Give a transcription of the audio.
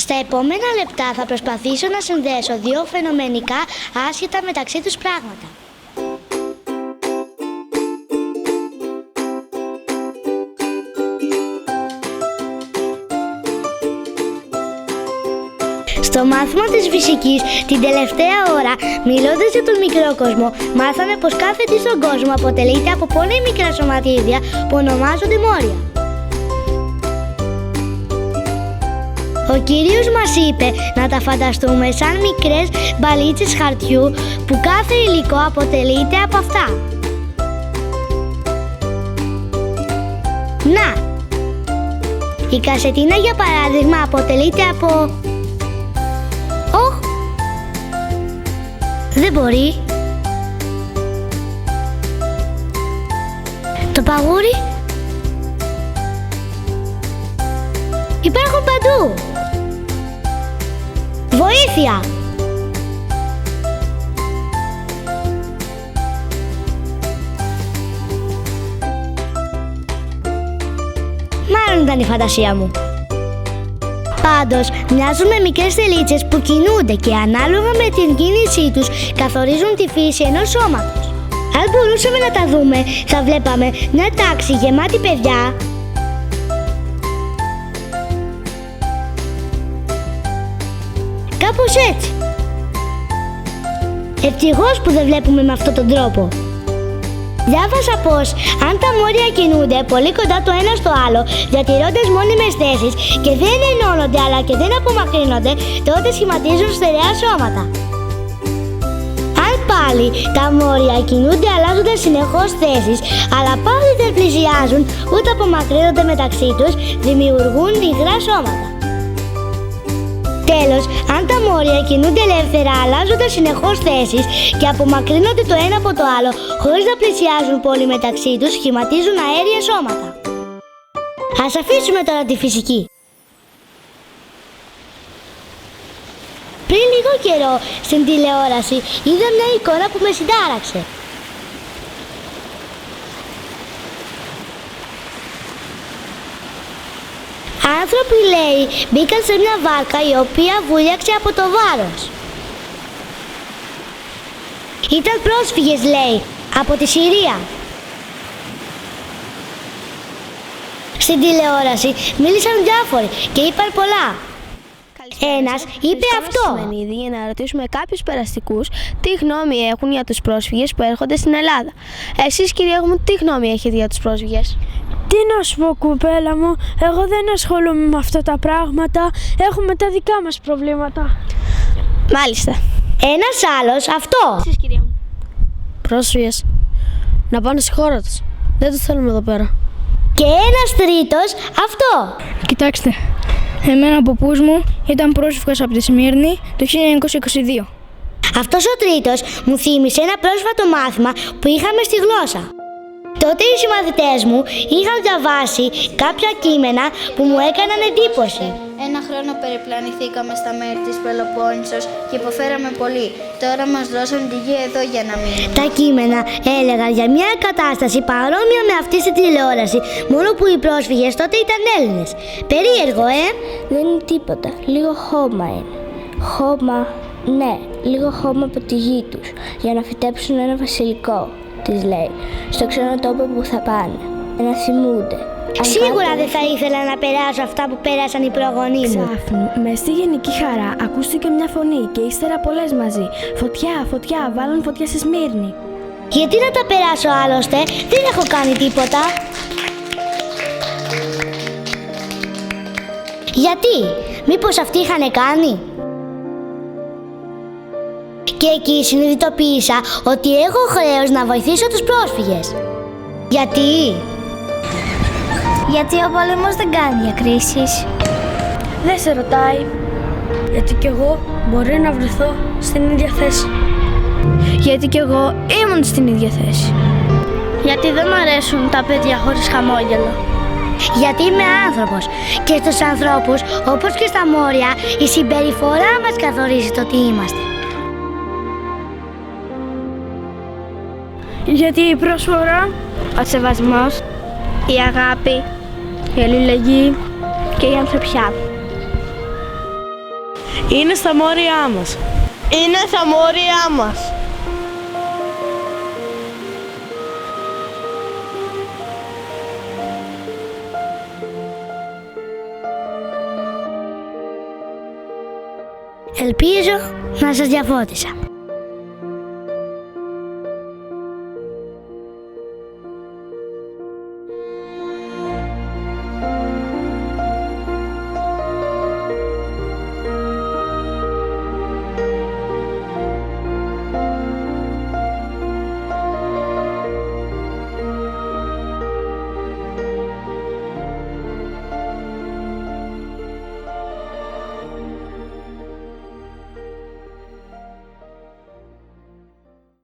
Στα επόμενα λεπτά θα προσπαθήσω να συνδέσω δύο φαινομενικά άσχετα μεταξύ τους πράγματα. Στο μάθημα της φυσικής, την τελευταία ώρα, μιλώντας για τον μικρό κόσμο, μάθαμε πως κάθε τι στον κόσμο αποτελείται από πολύ μικρά σωματίδια που ονομάζονται μόρια. Ο κύριος μας είπε να τα φανταστούμε σαν μικρές μπαλίτσες χαρτιού που κάθε υλικό αποτελείται από αυτά. Να! Η κασετίνα για παράδειγμα αποτελείται από... Δεν μπορεί. Το παγούρι. Υπάρχουν παντού. Βοήθεια. Μάλλον ήταν η φαντασία μου. Πάντως, μοιάζουν με μικρές τελίτσες που κινούνται και ανάλογα με την κίνησή τους καθορίζουν τη φύση ενός σώματος. Αν μπορούσαμε να τα δούμε, θα βλέπαμε μια τάξη γεμάτη παιδιά κάπως έτσι. Ευτυχώς που δεν βλέπουμε με αυτόν τον τρόπο. Διάβασα πως αν τα μόρια κινούνται πολύ κοντά το ένα στο άλλο, διατηρώντας μόνιμες θέσεις και δεν ενώνονται αλλά και δεν απομακρύνονται, τότε σχηματίζουν στερεά σώματα. Αν πάλι τα μόρια κινούνται αλλάζοντας συνεχώς θέσεις, αλλά πάλι δεν πλησιάζουν ούτε απομακρύνονται μεταξύ τους, δημιουργούν υγρά σώματα. Τέλος, αν τα μόρια κινούνται ελεύθερα αλλάζοντας συνεχώς θέσεις και απομακρύνονται το ένα από το άλλο χωρίς να πλησιάζουν πολύ μεταξύ τους, σχηματίζουν αέρια σώματα. Ας αφήσουμε τώρα τη φυσική. Πριν λίγο καιρό στην τηλεόραση είδα μια εικόνα που με συντάραξε. Άνθρωποι, λέει, μπήκαν σε μια βάρκα η οποία βούλιαξε από το βάρος. Ήταν πρόσφυγες, λέει, από τη Συρία. Στην τηλεόραση μίλησαν διάφοροι και είπαν πολλά. Ένας είπε αυτό. Για να ρωτήσουμε κάποιους περαστικούς τι γνώμη έχουν για τους πρόσφυγες που έρχονται στην Ελλάδα. Εσείς, κυρία μου, τι γνώμη έχετε για τους πρόσφυγες? Τι να σου πω, κουπέλα μου, εγώ δεν ασχολούμαι με αυτά τα πράγματα, έχουμε τα δικά μας προβλήματα. Μάλιστα. Ένας άλλος αυτό. Εσείς, κυρία μου. Πρόσφυγες να πάνε στη χώρα τους. Δεν τους θέλουμε εδώ πέρα. Και ένας τρίτος αυτό. Κοιτάξτε, εμένα ο παππούς μου ήταν πρόσφυγας από τη Σμύρνη το 1922. Αυτός ο τρίτος μου θύμισε ένα πρόσφατο μάθημα που είχαμε στη γλώσσα. Τότε οι συμμαθητές μου είχαν διαβάσει κάποια κείμενα που μου έκαναν εντύπωση. Ένα χρόνο περιπλανηθήκαμε στα μέρη της Πελοπόννησος και υποφέραμε πολύ. Τώρα μας δώσαν τη γη εδώ για να μείνουμε. Τα κείμενα έλεγαν για μια κατάσταση παρόμοια με αυτή στη τηλεόραση, μόνο που οι πρόσφυγες τότε ήταν Έλληνες. Περίεργο, Δεν είναι τίποτα. Λίγο χώμα είναι. Χώμα, ναι, λίγο χώμα από τη γη τους, για να φυτέψουν ένα βασιλικό, της λέει, στο ξένο τόπο που θα πάνε, να θυμούνται. Σίγουρα δεν θα ήθελα να περάσω αυτά που πέρασαν οι προγονείς μου. Ξάφνου, μες στη γενική χαρά ακούστηκε μια φωνή και ύστερα πολλές μαζί. Φωτιά, φωτιά, βάλαν φωτιά στη Σμύρνη. Γιατί να τα περάσω άλλωστε, δεν έχω κάνει τίποτα. Γιατί, μήπως αυτοί είχαν κάνει? Και εκεί συνειδητοποίησα ότι έχω χρέος να βοηθήσω τους πρόσφυγες. Γιατί? Γιατί ο πόλεμος δεν κάνει διακρίσεις. Δεν σε ρωτάει. Γιατί κι εγώ μπορεί να βρεθώ στην ίδια θέση. Γιατί κι εγώ ήμουν στην ίδια θέση. Γιατί δεν μ' αρέσουν τα παιδιά χωρίς χαμόγελο. Γιατί είμαι άνθρωπος και στους ανθρώπους, όπως και στα μόρια, η συμπεριφορά μας καθορίζει το τι είμαστε. Γιατί η προσφορά, Ο σεβασμός, η αγάπη, η αλληλεγγύη και η ανθρωπιά. Είναι στα μόρια μας. Είναι στα μόρια μας. Ελπίζω να σας διαφώτισα.